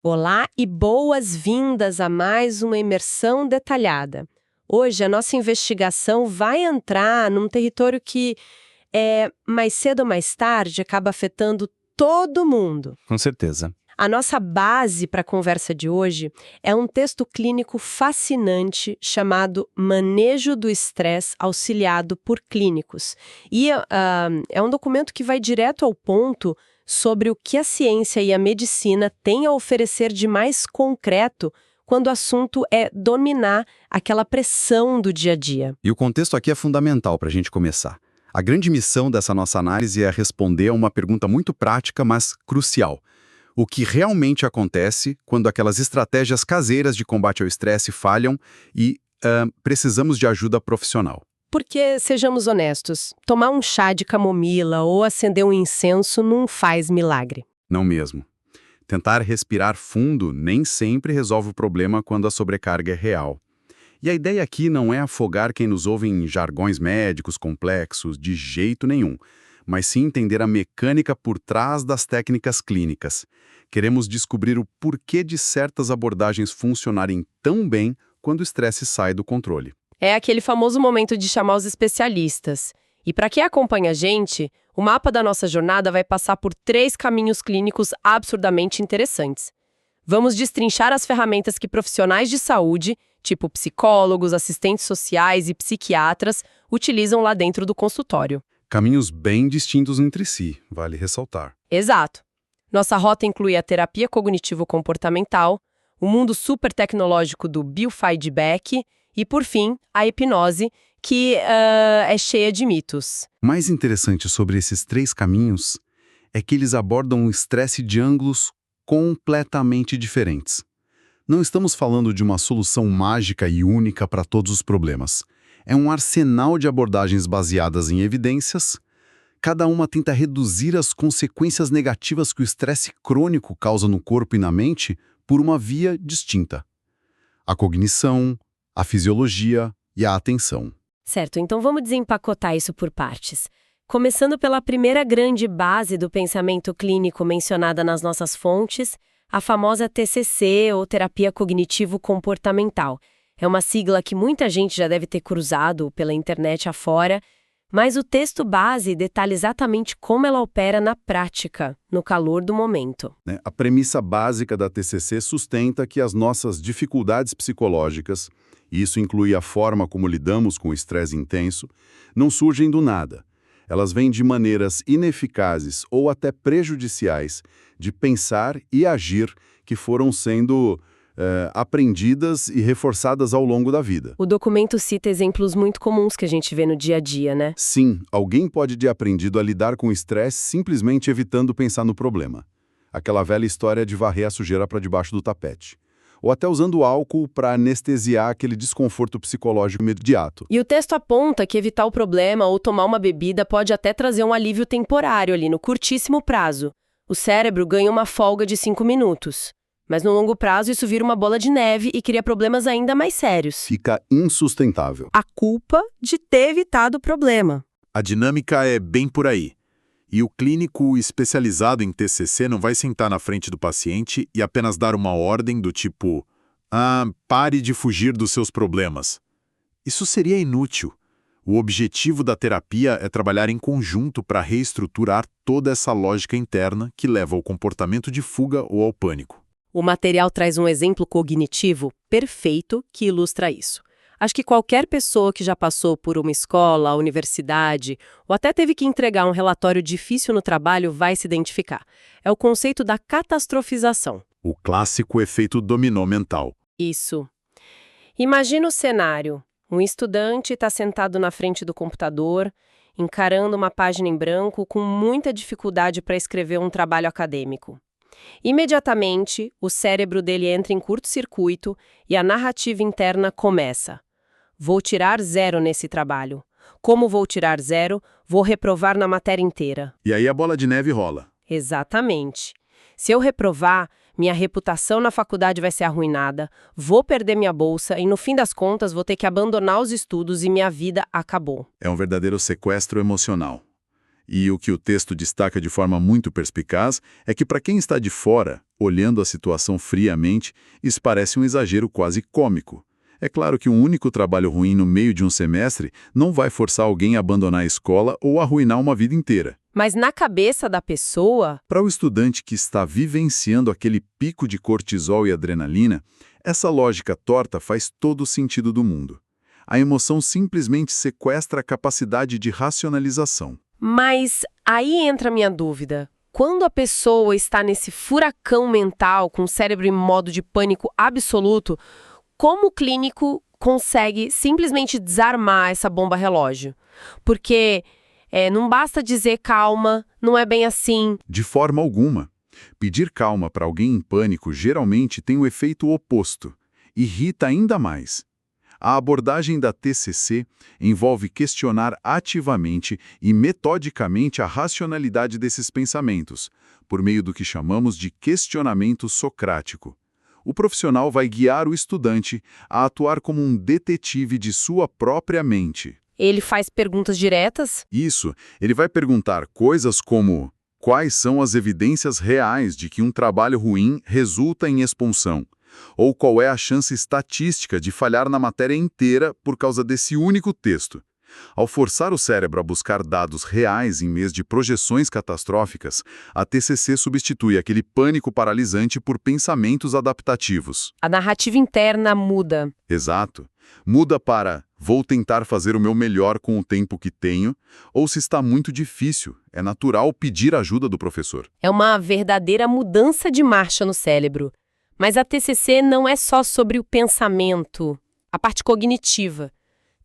Olá e boas-vindas a mais uma imersão detalhada. Hoje a nossa investigação vai entrar num território que, mais cedo ou mais tarde, acaba afetando todo mundo. Com certeza. A nossa base para a conversa de hoje é um texto clínico fascinante chamado Manejo do Estresse Auxiliado por Clínicos. E é um documento que vai direto ao ponto sobre o que a ciência e a medicina têm a oferecer de mais concreto quando o assunto é dominar aquela pressão do dia a dia. E o contexto aqui é fundamental para a gente começar. A grande missão dessa nossa análise é responder a uma pergunta muito prática, mas crucial. O que realmente acontece quando aquelas estratégias caseiras de combate ao estresse falham e precisamos de ajuda profissional? Porque, sejamos honestos, tomar um chá de camomila ou acender um incenso não faz milagre. Não mesmo. Tentar respirar fundo nem sempre resolve o problema quando a sobrecarga é real. E a ideia aqui não é afogar quem nos ouve em jargões médicos complexos, de jeito nenhum, mas sim entender a mecânica por trás das técnicas clínicas. Queremos descobrir o porquê de certas abordagens funcionarem tão bem quando o estresse sai do controle. É aquele famoso momento de chamar os especialistas. E para quem acompanha a gente, o mapa da nossa jornada vai passar por 3 caminhos clínicos absurdamente interessantes. Vamos destrinchar as ferramentas que profissionais de saúde, tipo psicólogos, assistentes sociais e psiquiatras, utilizam lá dentro do consultório. Caminhos bem distintos entre si, vale ressaltar. Exato. Nossa rota inclui a terapia cognitivo-comportamental, o mundo super tecnológico do biofeedback e, por fim, a hipnose, que é cheia de mitos. O mais interessante sobre esses 3 caminhos é que eles abordam o estresse de ângulos completamente diferentes. Não estamos falando de uma solução mágica e única para todos os problemas. É um arsenal de abordagens baseadas em evidências. Cada uma tenta reduzir as consequências negativas que o estresse crônico causa no corpo e na mente por uma via distinta: a cognição, a fisiologia e a atenção. Certo, então vamos desempacotar isso por partes. Começando pela primeira grande base do pensamento clínico mencionada nas nossas fontes, a famosa TCC, ou Terapia Cognitivo-Comportamental. É uma sigla que muita gente já deve ter cruzado pela internet afora, mas o texto base detalha exatamente como ela opera na prática, no calor do momento. A premissa básica da TCC sustenta que as nossas dificuldades psicológicas, e isso inclui a forma como lidamos com o estresse intenso, não surgem do nada. Elas vêm de maneiras ineficazes ou até prejudiciais de pensar e agir que foram sendo aprendidas e reforçadas ao longo da vida. O documento cita exemplos muito comuns que a gente vê no dia a dia, né? Sim, alguém pode ter aprendido a lidar com o estresse simplesmente evitando pensar no problema. Aquela velha história de varrer a sujeira para debaixo do tapete. Ou até usando álcool para anestesiar aquele desconforto psicológico imediato. E o texto aponta que evitar o problema ou tomar uma bebida pode até trazer um alívio temporário ali, no curtíssimo prazo. O cérebro ganha uma folga de 5 minutos. Mas no longo prazo isso vira uma bola de neve e cria problemas ainda mais sérios. Fica insustentável. A culpa de ter evitado o problema. A dinâmica é bem por aí. E o clínico especializado em TCC não vai sentar na frente do paciente e apenas dar uma ordem do tipo: pare de fugir dos seus problemas. Isso seria inútil. O objetivo da terapia é trabalhar em conjunto para reestruturar toda essa lógica interna que leva ao comportamento de fuga ou ao pânico. O material traz um exemplo cognitivo perfeito que ilustra isso. Acho que qualquer pessoa que já passou por uma escola, universidade, ou até teve que entregar um relatório difícil no trabalho vai se identificar. É o conceito da catastrofização. O clássico efeito dominó mental. Isso. Imagina o cenário. Um estudante está sentado na frente do computador, encarando uma página em branco com muita dificuldade para escrever um trabalho acadêmico. Imediatamente, o cérebro dele entra em curto-circuito e a narrativa interna começa. Vou tirar 0 nesse trabalho. Como vou tirar 0, vou reprovar na matéria inteira. E aí a bola de neve rola. Exatamente. Se eu reprovar, minha reputação na faculdade vai ser arruinada, vou perder minha bolsa e, no fim das contas, vou ter que abandonar os estudos e minha vida acabou. É um verdadeiro sequestro emocional. E o que o texto destaca de forma muito perspicaz é que, para quem está de fora, olhando a situação friamente, isso parece um exagero quase cômico. É claro que um único trabalho ruim no meio de um semestre não vai forçar alguém a abandonar a escola ou arruinar uma vida inteira. Mas na cabeça da pessoa, Para o estudante que está vivenciando aquele pico de cortisol e adrenalina, essa lógica torta faz todo o sentido do mundo. A emoção simplesmente sequestra a capacidade de racionalização. mas aí entra a minha dúvida. Quando a pessoa está nesse furacão mental, com o cérebro em modo de pânico absoluto, como o clínico consegue simplesmente desarmar essa bomba relógio? Porque não basta dizer calma, não é bem assim. De forma alguma. Pedir calma para alguém em pânico geralmente tem o efeito oposto. Irrita ainda mais. A abordagem da TCC envolve questionar ativamente e metodicamente a racionalidade desses pensamentos, por meio do que chamamos de questionamento socrático. O profissional vai guiar o estudante a atuar como um detetive de sua própria mente. Ele faz perguntas diretas? Isso, ele vai perguntar coisas como: quais são as evidências reais de que um trabalho ruim resulta em expulsão? Ou qual é a chance estatística de falhar na matéria inteira por causa desse único texto? Ao forçar o cérebro a buscar dados reais em vez de projeções catastróficas, a TCC substitui aquele pânico paralisante por pensamentos adaptativos. A narrativa interna muda. Exato. Muda para: vou tentar fazer o meu melhor com o tempo que tenho, ou se está muito difícil, é natural pedir ajuda do professor. É uma verdadeira mudança de marcha no cérebro. Mas a TCC não é só sobre o pensamento, a parte cognitiva.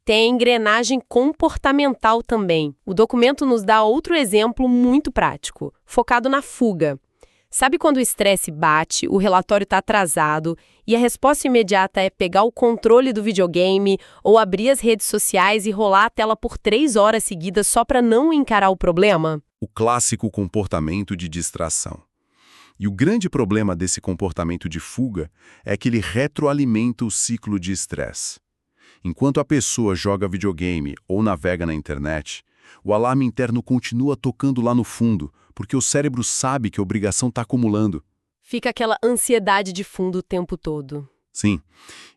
Tem a engrenagem comportamental também. O documento nos dá outro exemplo muito prático, focado na fuga. Sabe quando o estresse bate, o relatório está atrasado e a resposta imediata é pegar o controle do videogame ou abrir as redes sociais e rolar a tela por 3 horas seguidas só para não encarar o problema? O clássico comportamento de distração. E o grande problema desse comportamento de fuga é que ele retroalimenta o ciclo de estresse. Enquanto a pessoa joga videogame ou navega na internet, o alarme interno continua tocando lá no fundo, porque o cérebro sabe que a obrigação está acumulando. Fica aquela ansiedade de fundo o tempo todo. Sim,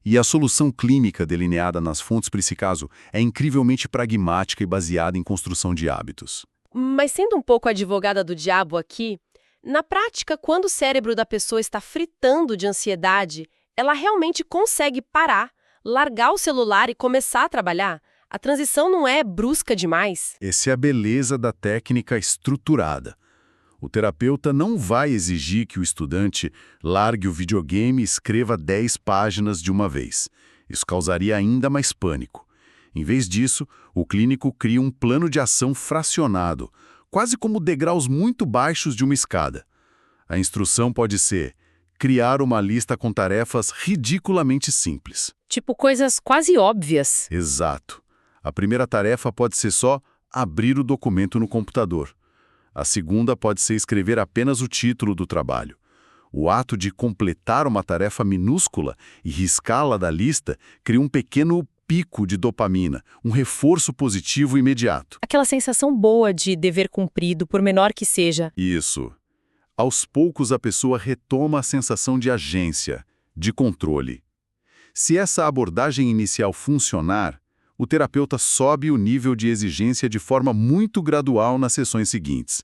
e a solução clínica delineada nas fontes para esse caso é incrivelmente pragmática e baseada em construção de hábitos. Mas sendo um pouco advogada do diabo aqui, na prática, quando o cérebro da pessoa está fritando de ansiedade, ela realmente consegue parar, largar o celular e começar a trabalhar? A transição não é brusca demais? Essa é a beleza da técnica estruturada. O terapeuta não vai exigir que o estudante largue o videogame e escreva 10 páginas de uma vez. Isso causaria ainda mais pânico. Em vez disso, o clínico cria um plano de ação fracionado, quase como degraus muito baixos de uma escada. A instrução pode ser: criar uma lista com tarefas ridiculamente simples. Tipo coisas quase óbvias. Exato. A primeira tarefa pode ser só abrir o documento no computador. A segunda pode ser escrever apenas o título do trabalho. O ato de completar uma tarefa minúscula e riscá-la da lista cria um pequeno pico de dopamina, um reforço positivo imediato. Aquela sensação boa de dever cumprido, por menor que seja. Isso. Aos poucos a pessoa retoma a sensação de agência, de controle. Se essa abordagem inicial funcionar, o terapeuta sobe o nível de exigência de forma muito gradual nas sessões seguintes.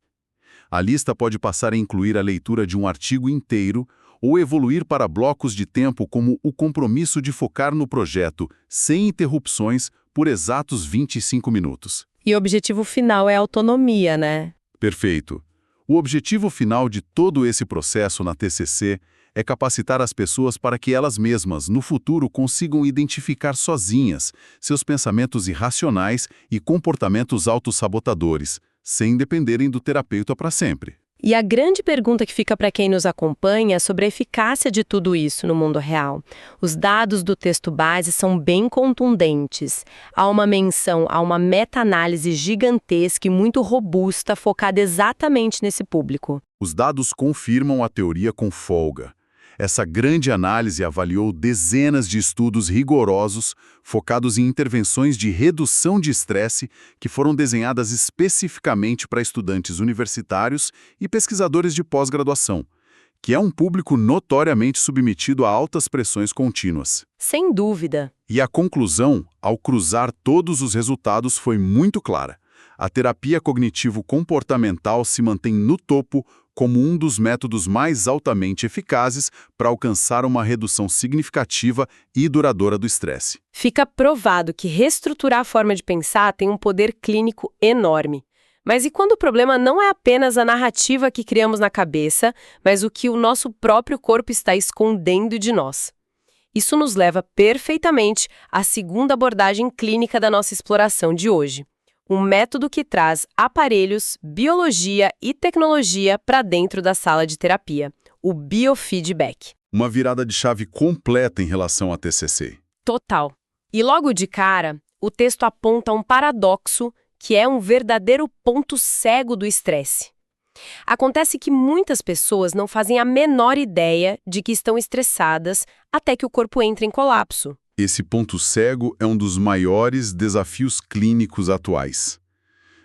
A lista pode passar a incluir a leitura de um artigo inteiro ou evoluir para blocos de tempo como o compromisso de focar no projeto, sem interrupções, por exatos 25 minutos. E o objetivo final é a autonomia, né? Perfeito. O objetivo final de todo esse processo na TCC é capacitar as pessoas para que elas mesmas, no futuro, consigam identificar sozinhas seus pensamentos irracionais e comportamentos autossabotadores, sem dependerem do terapeuta para sempre. E a grande pergunta que fica para quem nos acompanha é sobre a eficácia de tudo isso no mundo real. Os dados do texto base são bem contundentes. Há uma menção a uma meta-análise gigantesca e muito robusta focada exatamente nesse público. Os dados confirmam a teoria com folga. Essa grande análise avaliou dezenas de estudos rigorosos focados em intervenções de redução de estresse que foram desenhadas especificamente para estudantes universitários e pesquisadores de pós-graduação, que é um público notoriamente submetido a altas pressões contínuas. Sem dúvida. E a conclusão, ao cruzar todos os resultados, foi muito clara. A terapia cognitivo-comportamental se mantém no topo como um dos métodos mais altamente eficazes para alcançar uma redução significativa e duradoura do estresse. Fica provado que reestruturar a forma de pensar tem um poder clínico enorme. Mas e quando o problema não é apenas a narrativa que criamos na cabeça, mas o que o nosso próprio corpo está escondendo de nós? Isso nos leva perfeitamente à segunda abordagem clínica da nossa exploração de hoje. Um método que traz aparelhos, biologia e tecnologia para dentro da sala de terapia, o biofeedback. Uma virada de chave completa em relação à TCC. Total. E logo de cara, o texto aponta um paradoxo que é um verdadeiro ponto cego do estresse. Acontece que muitas pessoas não fazem a menor ideia de que estão estressadas até que o corpo entra em colapso. Esse ponto cego é um dos maiores desafios clínicos atuais.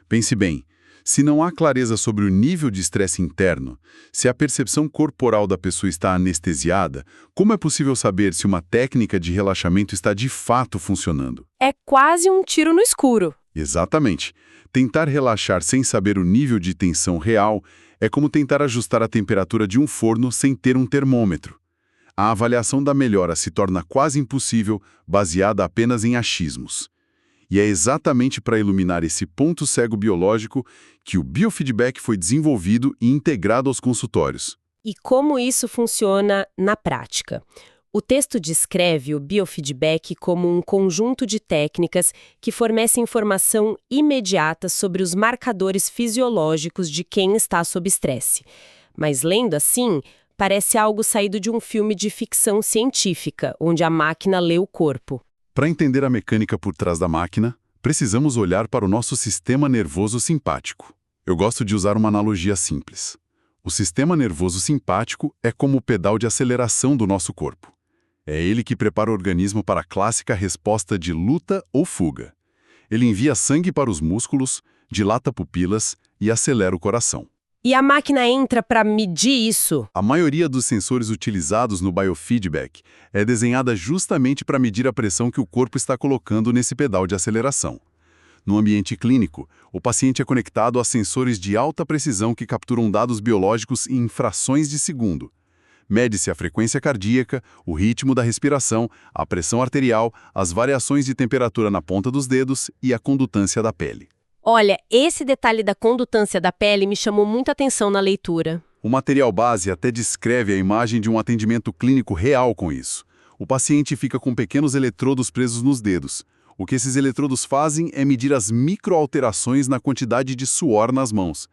Pense bem, se não há clareza sobre o nível de estresse interno, se a percepção corporal da pessoa está anestesiada, como é possível saber se uma técnica de relaxamento está de fato funcionando? É quase um tiro no escuro. Exatamente. Tentar relaxar sem saber o nível de tensão real é como tentar ajustar a temperatura de um forno sem ter um termômetro. A avaliação da melhora se torna quase impossível, baseada apenas em achismos. E é exatamente para iluminar esse ponto cego biológico que o biofeedback foi desenvolvido e integrado aos consultórios. E como isso funciona na prática? O texto descreve o biofeedback como um conjunto de técnicas que fornecem informação imediata sobre os marcadores fisiológicos de quem está sob estresse. Mas lendo assim, parece algo saído de um filme de ficção científica, onde a máquina lê o corpo. Para entender a mecânica por trás da máquina, precisamos olhar para o nosso sistema nervoso simpático. Eu gosto de usar uma analogia simples. O sistema nervoso simpático é como o pedal de aceleração do nosso corpo. É ele que prepara o organismo para a clássica resposta de luta ou fuga. Ele envia sangue para os músculos, dilata pupilas e acelera o coração. E a máquina entra para medir isso. A maioria dos sensores utilizados no biofeedback é desenhada justamente para medir a pressão que o corpo está colocando nesse pedal de aceleração. No ambiente clínico, o paciente é conectado a sensores de alta precisão que capturam dados biológicos em frações de segundo. Mede-se a frequência cardíaca, o ritmo da respiração, a pressão arterial, as variações de temperatura na ponta dos dedos e a condutância da pele. Olha, esse detalhe da condutância da pele me chamou muita atenção na leitura. O material base até descreve a imagem de um atendimento clínico real com isso. O paciente fica com pequenos eletrodos presos nos dedos. O que esses eletrodos fazem é medir as microalterações na quantidade de suor nas mãos.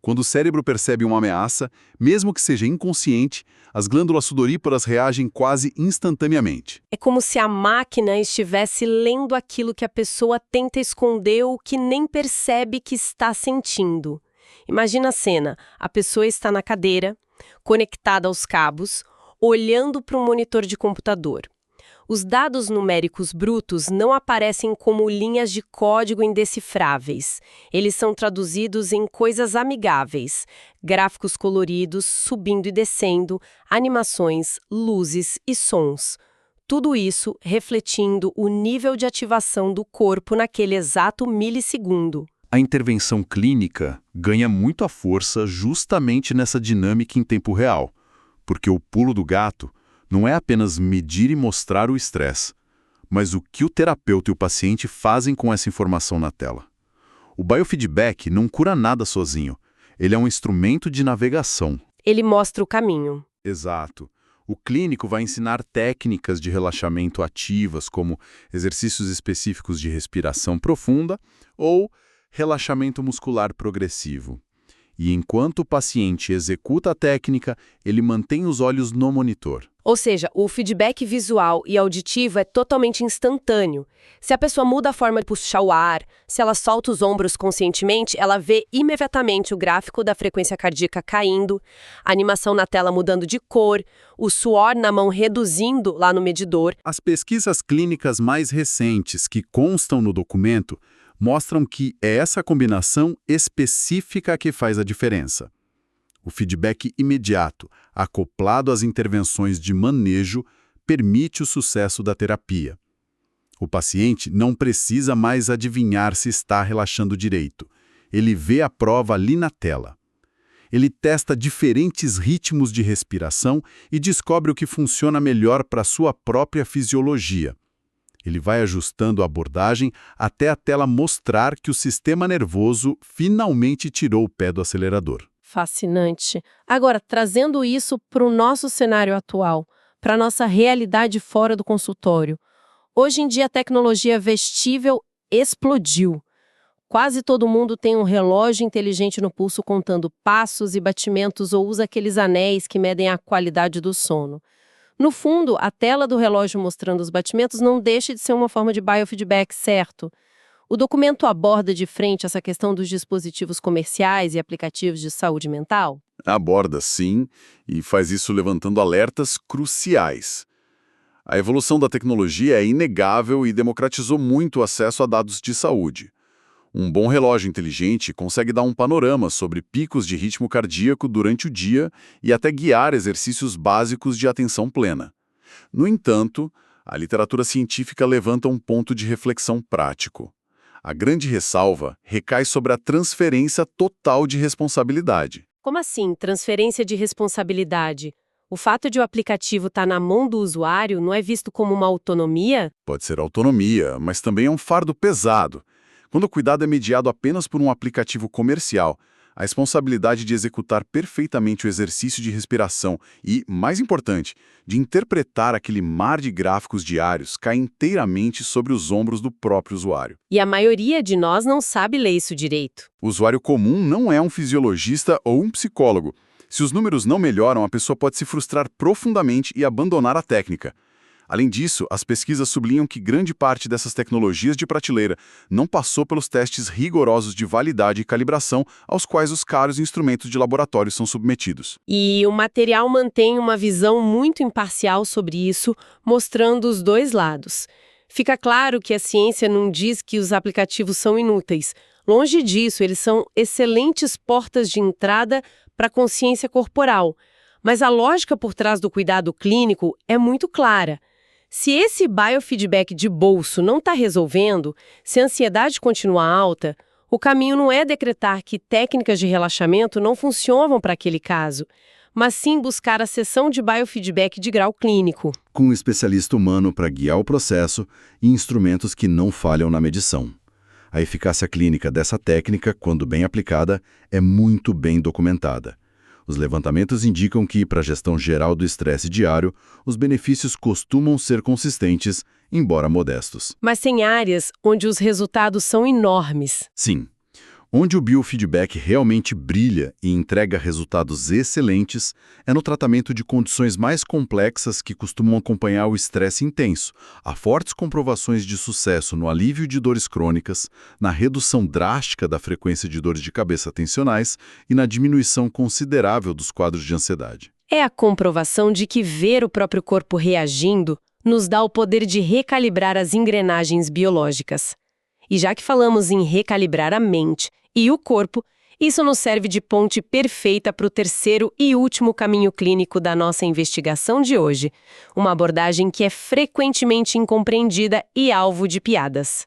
Quando o cérebro percebe uma ameaça, mesmo que seja inconsciente, as glândulas sudoríparas reagem quase instantaneamente. É como se a máquina estivesse lendo aquilo que a pessoa tenta esconder ou que nem percebe que está sentindo. Imagina a cena, a pessoa está na cadeira, conectada aos cabos, olhando para um monitor de computador. Os dados numéricos brutos não aparecem como linhas de código indecifráveis. Eles são traduzidos em coisas amigáveis, gráficos coloridos, subindo e descendo, animações, luzes e sons. Tudo isso refletindo o nível de ativação do corpo naquele exato milissegundo. A intervenção clínica ganha muito a força justamente nessa dinâmica em tempo real, porque o pulo do gato não é apenas medir e mostrar o estresse, mas o que o terapeuta e o paciente fazem com essa informação na tela. O biofeedback não cura nada sozinho, ele é um instrumento de navegação. Ele mostra o caminho. Exato. O clínico vai ensinar técnicas de relaxamento ativas, como exercícios específicos de respiração profunda ou relaxamento muscular progressivo. E enquanto o paciente executa a técnica, ele mantém os olhos no monitor. Ou seja, o feedback visual e auditivo é totalmente instantâneo. Se a pessoa muda a forma de puxar o ar, se ela solta os ombros conscientemente, ela vê imediatamente o gráfico da frequência cardíaca caindo, a animação na tela mudando de cor, o suor na mão reduzindo lá no medidor. As pesquisas clínicas mais recentes que constam no documento mostram que é essa combinação específica que faz a diferença. O feedback imediato, acoplado às intervenções de manejo, permite o sucesso da terapia. O paciente não precisa mais adivinhar se está relaxando direito. Ele vê a prova ali na tela. Ele testa diferentes ritmos de respiração e descobre o que funciona melhor para a sua própria fisiologia. Ele vai ajustando a abordagem até a tela mostrar que o sistema nervoso finalmente tirou o pé do acelerador. Fascinante. Agora, trazendo isso para o nosso cenário atual, para a nossa realidade fora do consultório. Hoje em dia, a tecnologia vestível explodiu. Quase todo mundo tem um relógio inteligente no pulso contando passos e batimentos ou usa aqueles anéis que medem a qualidade do sono. No fundo, a tela do relógio mostrando os batimentos não deixa de ser uma forma de biofeedback, certo? O documento aborda de frente essa questão dos dispositivos comerciais e aplicativos de saúde mental? Aborda, sim, e faz isso levantando alertas cruciais. A evolução da tecnologia é inegável e democratizou muito o acesso a dados de saúde. Um bom relógio inteligente consegue dar um panorama sobre picos de ritmo cardíaco durante o dia e até guiar exercícios básicos de atenção plena. No entanto, a literatura científica levanta um ponto de reflexão prático. A grande ressalva recai sobre a transferência total de responsabilidade. Como assim, transferência de responsabilidade? O fato de o aplicativo estar na mão do usuário não é visto como uma autonomia? Pode ser autonomia, mas também é um fardo pesado. Quando o cuidado é mediado apenas por um aplicativo comercial, a responsabilidade de executar perfeitamente o exercício de respiração e, mais importante, de interpretar aquele mar de gráficos diários cai inteiramente sobre os ombros do próprio usuário. E a maioria de nós não sabe ler isso direito. O usuário comum não é um fisiologista ou um psicólogo. Se os números não melhoram, a pessoa pode se frustrar profundamente e abandonar a técnica. Além disso, as pesquisas sublinham que grande parte dessas tecnologias de prateleira não passou pelos testes rigorosos de validade e calibração aos quais os caros instrumentos de laboratório são submetidos. E o material mantém uma visão muito imparcial sobre isso, mostrando os dois lados. Fica claro que a ciência não diz que os aplicativos são inúteis. Longe disso, eles são excelentes portas de entrada para a consciência corporal. Mas a lógica por trás do cuidado clínico é muito clara. Se esse biofeedback de bolso não está resolvendo, se a ansiedade continua alta, o caminho não é decretar que técnicas de relaxamento não funcionam para aquele caso, mas sim buscar a sessão de biofeedback de grau clínico. Com um especialista humano para guiar o processo e instrumentos que não falham na medição. A eficácia clínica dessa técnica, quando bem aplicada, é muito bem documentada. Os levantamentos indicam que, para a gestão geral do estresse diário, os benefícios costumam ser consistentes, embora modestos. Mas tem áreas onde os resultados são enormes. Sim. Onde o biofeedback realmente brilha e entrega resultados excelentes é no tratamento de condições mais complexas que costumam acompanhar o estresse intenso. Há fortes comprovações de sucesso no alívio de dores crônicas, na redução drástica da frequência de dores de cabeça tensionais e na diminuição considerável dos quadros de ansiedade. É a comprovação de que ver o próprio corpo reagindo nos dá o poder de recalibrar as engrenagens biológicas. E já que falamos em recalibrar a mente e o corpo, isso nos serve de ponte perfeita para o terceiro e último caminho clínico da nossa investigação de hoje, uma abordagem que é frequentemente incompreendida e alvo de piadas.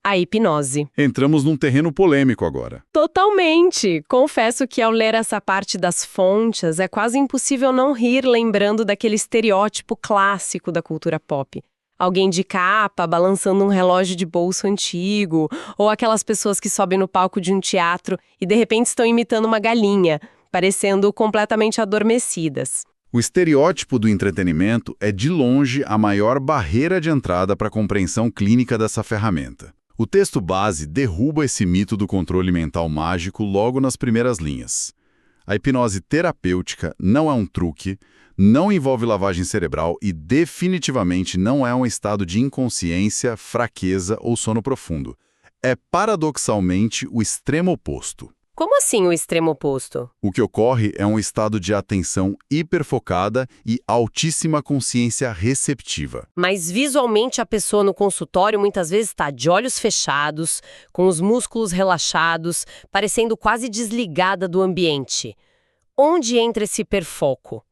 A hipnose. Entramos num terreno polêmico agora. Totalmente! Confesso que ao ler essa parte das fontes, é quase impossível não rir lembrando daquele estereótipo clássico da cultura pop. Alguém de capa, balançando um relógio de bolso antigo, ou aquelas pessoas que sobem no palco de um teatro e de repente estão imitando uma galinha, parecendo completamente adormecidas. O estereótipo do entretenimento é de longe a maior barreira de entrada para a compreensão clínica dessa ferramenta. O texto base derruba esse mito do controle mental mágico logo nas primeiras linhas. A hipnose terapêutica não é um truque, Não envolve lavagem cerebral e definitivamente não é um estado de inconsciência, fraqueza ou sono profundo. É paradoxalmente o extremo oposto. Como assim o extremo oposto? O que ocorre é um estado de atenção hiperfocada e altíssima consciência receptiva. Mas visualmente a pessoa no consultório muitas vezes está de olhos fechados, com os músculos relaxados, parecendo quase desligada do ambiente. Onde entra esse hiperfoco?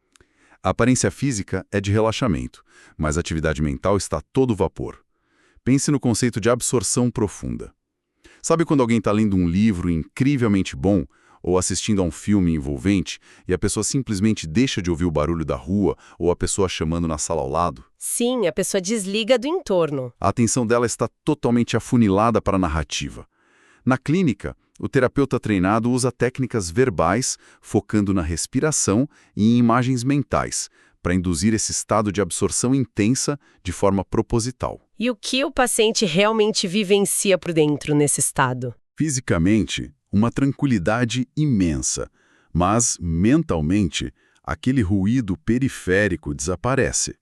A aparência física é de relaxamento, mas a atividade mental está a todo vapor. Pense no conceito de absorção profunda. Sabe quando alguém está lendo um livro incrivelmente bom ou assistindo a um filme envolvente e a pessoa simplesmente deixa de ouvir o barulho da rua ou a pessoa chamando na sala ao lado? Sim, a pessoa desliga do entorno. A atenção dela está totalmente afunilada para a narrativa. Na clínica, o terapeuta treinado usa técnicas verbais, focando na respiração e em imagens mentais, para induzir esse estado de absorção intensa de forma proposital. E o que o paciente realmente vivencia por dentro nesse estado? Fisicamente, uma tranquilidade imensa, mas, mentalmente, aquele ruído periférico desaparece.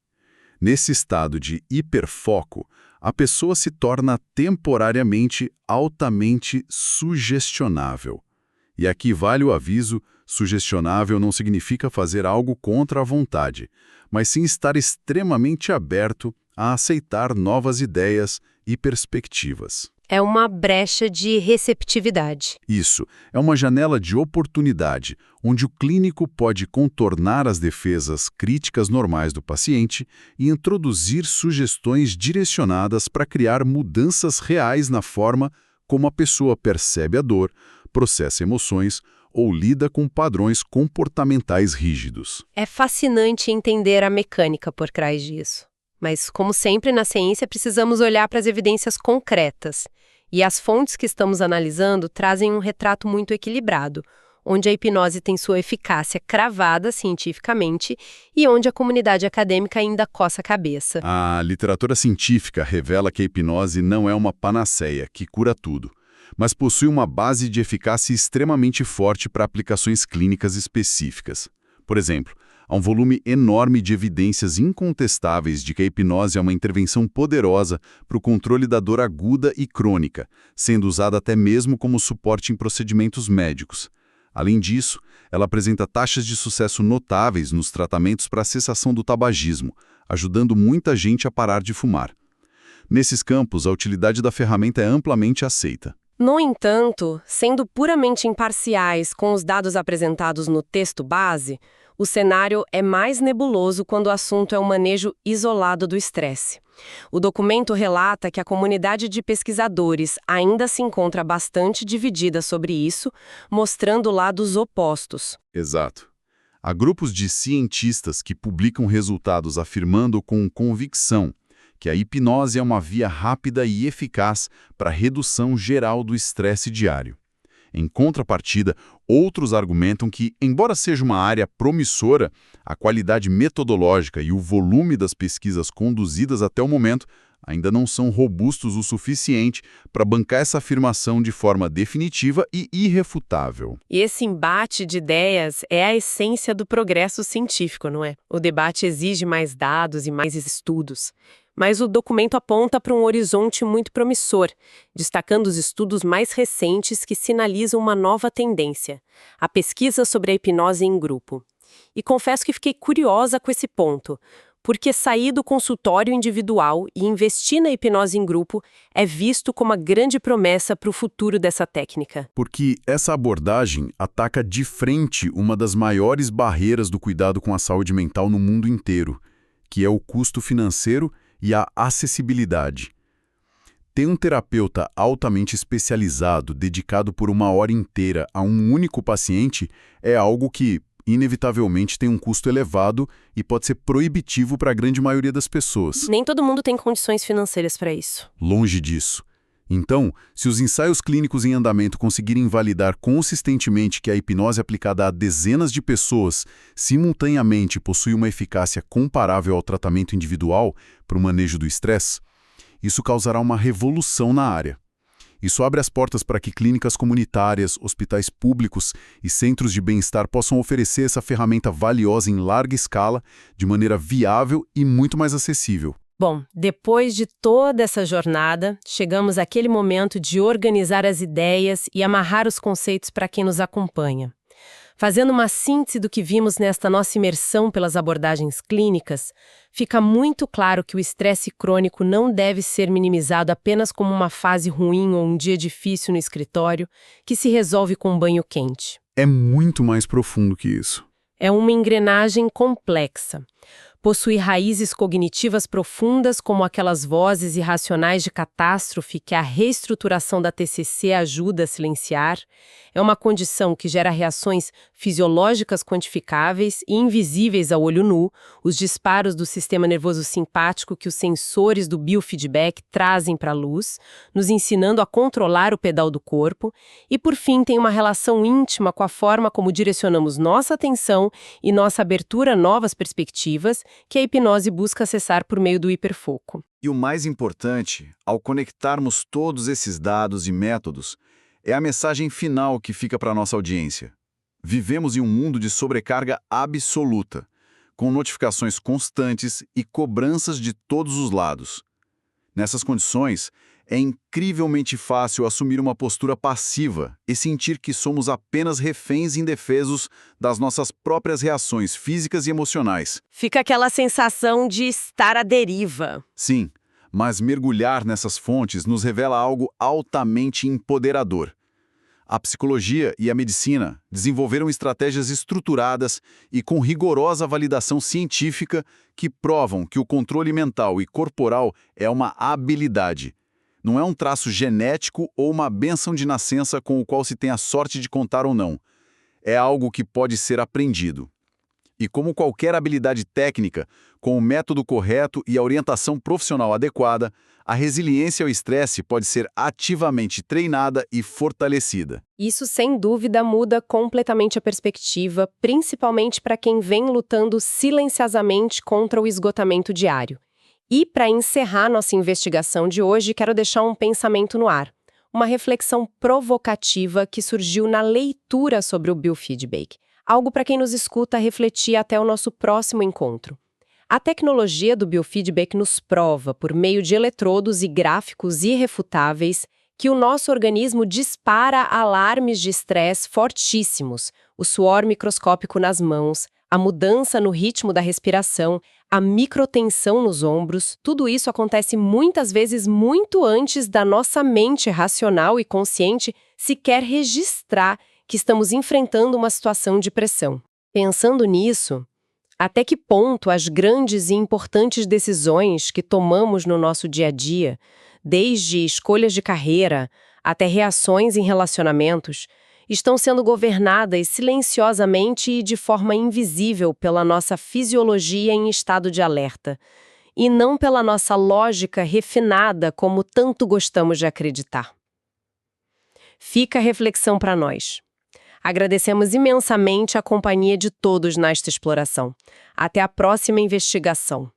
Nesse estado de hiperfoco, a pessoa se torna temporariamente altamente sugestionável. E aqui vale o aviso, sugestionável não significa fazer algo contra a vontade, mas sim estar extremamente aberto a aceitar novas ideias e perspectivas. É uma brecha de receptividade. Isso, é uma janela de oportunidade, onde o clínico pode contornar as defesas críticas normais do paciente e introduzir sugestões direcionadas para criar mudanças reais na forma como a pessoa percebe a dor, processa emoções ou lida com padrões comportamentais rígidos. É fascinante entender a mecânica por trás disso. Mas, como sempre na ciência, precisamos olhar para as evidências concretas. E as fontes que estamos analisando trazem um retrato muito equilibrado, onde a hipnose tem sua eficácia cravada cientificamente e onde a comunidade acadêmica ainda coça a cabeça. A literatura científica revela que a hipnose não é uma panaceia que cura tudo, mas possui uma base de eficácia extremamente forte para aplicações clínicas específicas. Por exemplo, há um volume enorme de evidências incontestáveis de que a hipnose é uma intervenção poderosa para o controle da dor aguda e crônica, sendo usada até mesmo como suporte em procedimentos médicos. Além disso, ela apresenta taxas de sucesso notáveis nos tratamentos para a cessação do tabagismo, ajudando muita gente a parar de fumar. Nesses campos, a utilidade da ferramenta é amplamente aceita. No entanto, sendo puramente imparciais com os dados apresentados no texto base, o cenário é mais nebuloso quando o assunto é um manejo isolado do estresse. O documento relata que a comunidade de pesquisadores ainda se encontra bastante dividida sobre isso, mostrando lados opostos. Exato. Há grupos de cientistas que publicam resultados afirmando com convicção que a hipnose é uma via rápida e eficaz para a redução geral do estresse diário. Em contrapartida, outros argumentam que, embora seja uma área promissora, a qualidade metodológica e o volume das pesquisas conduzidas até o momento ainda não são robustos o suficiente para bancar essa afirmação de forma definitiva e irrefutável. E esse embate de ideias é a essência do progresso científico, não é? O debate exige mais dados e mais estudos. Mas o documento aponta para um horizonte muito promissor, destacando os estudos mais recentes que sinalizam uma nova tendência, a pesquisa sobre a hipnose em grupo. E confesso que fiquei curiosa com esse ponto, porque sair do consultório individual e investir na hipnose em grupo é visto como uma grande promessa para o futuro dessa técnica. Porque essa abordagem ataca de frente uma das maiores barreiras do cuidado com a saúde mental no mundo inteiro, que é o custo financeiro e a acessibilidade. Ter um terapeuta altamente especializado, dedicado por 1 hora inteira a um único paciente, é algo que, inevitavelmente, tem um custo elevado e pode ser proibitivo para a grande maioria das pessoas. Nem todo mundo tem condições financeiras para isso. Longe disso. Então, se os ensaios clínicos em andamento conseguirem validar consistentemente que a hipnose aplicada a dezenas de pessoas simultaneamente possui uma eficácia comparável ao tratamento individual para o manejo do estresse, isso causará uma revolução na área. Isso abre as portas para que clínicas comunitárias, hospitais públicos e centros de bem-estar possam oferecer essa ferramenta valiosa em larga escala, de maneira viável e muito mais acessível. Bom, depois de toda essa jornada, chegamos àquele momento de organizar as ideias e amarrar os conceitos para quem nos acompanha. Fazendo uma síntese do que vimos nesta nossa imersão pelas abordagens clínicas, fica muito claro que o estresse crônico não deve ser minimizado apenas como uma fase ruim ou um dia difícil no escritório, que se resolve com um banho quente. É muito mais profundo que isso. É uma engrenagem complexa. Possui raízes cognitivas profundas, como aquelas vozes irracionais de catástrofe que a reestruturação da TCC ajuda a silenciar. É uma condição que gera reações fisiológicas quantificáveis e invisíveis ao olho nu, os disparos do sistema nervoso simpático que os sensores do biofeedback trazem para a luz, nos ensinando a controlar o pedal do corpo, e por fim tem uma relação íntima com a forma como direcionamos nossa atenção e nossa abertura a novas perspectivas, que a hipnose busca acessar por meio do hiperfoco. E o mais importante, ao conectarmos todos esses dados e métodos, é a mensagem final que fica para a nossa audiência. Vivemos em um mundo de sobrecarga absoluta, com notificações constantes e cobranças de todos os lados. Nessas condições, é incrivelmente fácil assumir uma postura passiva e sentir que somos apenas reféns indefesos das nossas próprias reações físicas e emocionais. Fica aquela sensação de estar à deriva. Sim, mas mergulhar nessas fontes nos revela algo altamente empoderador. A psicologia e a medicina desenvolveram estratégias estruturadas e com rigorosa validação científica que provam que o controle mental e corporal é uma habilidade. Não é um traço genético ou uma bênção de nascença com o qual se tem a sorte de contar ou não. É algo que pode ser aprendido. E como qualquer habilidade técnica, com o método correto e a orientação profissional adequada, a resiliência ao estresse pode ser ativamente treinada e fortalecida. Isso, sem dúvida, muda completamente a perspectiva, principalmente para quem vem lutando silenciosamente contra o esgotamento diário. E, para encerrar nossa investigação de hoje, quero deixar um pensamento no ar. Uma reflexão provocativa que surgiu na leitura sobre o biofeedback. Algo para quem nos escuta refletir até o nosso próximo encontro. A tecnologia do biofeedback nos prova, por meio de eletrodos e gráficos irrefutáveis, que o nosso organismo dispara alarmes de estresse fortíssimos, o suor microscópico nas mãos, a mudança no ritmo da respiração, a microtensão nos ombros, tudo isso acontece muitas vezes muito antes da nossa mente racional e consciente sequer registrar que estamos enfrentando uma situação de pressão. Pensando nisso, até que ponto as grandes e importantes decisões que tomamos no nosso dia a dia, desde escolhas de carreira até reações em relacionamentos, estão sendo governadas silenciosamente e de forma invisível pela nossa fisiologia em estado de alerta, e não pela nossa lógica refinada como tanto gostamos de acreditar. Fica a reflexão para nós. Agradecemos imensamente a companhia de todos nesta exploração. Até a próxima investigação.